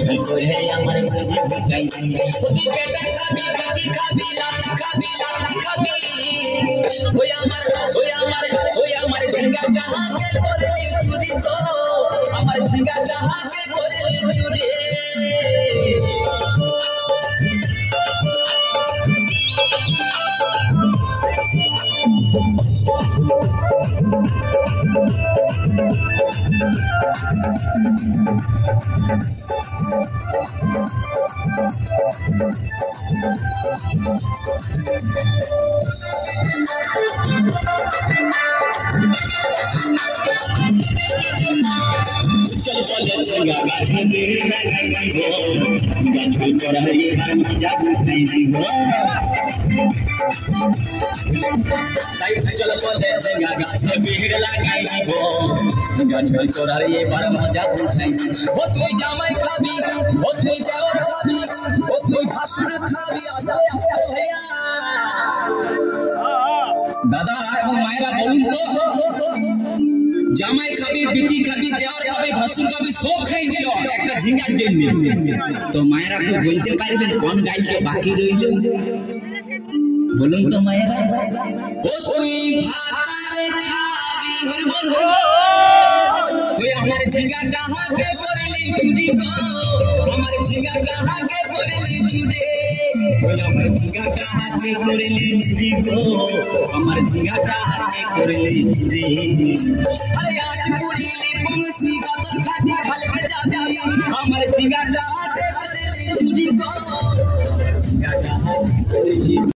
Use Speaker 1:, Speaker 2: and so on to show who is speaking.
Speaker 1: গাছল করে আমার বুঝি বুঝাই তুই পেটা খাবি পেটি খাবি লাঠি খাবি লাঠি খাবি ওই আমার ঝিঙ্গা জাহাকে করে চুরি তো আমার ঝিঙ্গা জাহাকে করে চুরি चल चल झिंगा गाछ में लगाई हो गाछल पर ये हर मजा बुझाई हो चल चल झिंगा गाछ में लगाई हो गाछल पर ये हर मजा बुझाई हो তুই জামাই খাবি ও তুই দেওর খাবি ও তুই ভাসুর খাবি আস্তে আস্তে ভাইয়া দাদা এবং মায়েরা বলুন তো জামাই খাবি বিটি খাবি দেওয়ার খাবি ভাসুর খাবি সব খাই দিল একটা ঝিঙ্গার জন্য তো মায়েরা কি বলতে পারবেন কোন গাইকে বাকি রইল বলুন তো মায়েরা ও তুই ভাত খাবি হরবল তুই আমার ঝিঙ্গা ডাহাকে করলি চুরি গো আমার ঝিঙ্গা ডাহাকে করলি চুরি ওই আমার ঝিঙ্গা ডাহাকে করলি চুরি গো আমার ঝিঙ্গা ডাহাকে করলি চুরি আরে আট করিলি বংশী কত খাটি খালকে যাবি আমার ঝিঙ্গা ডাহাকে করলি চুরি গো ঝিঙ্গা ডাহাকে করলি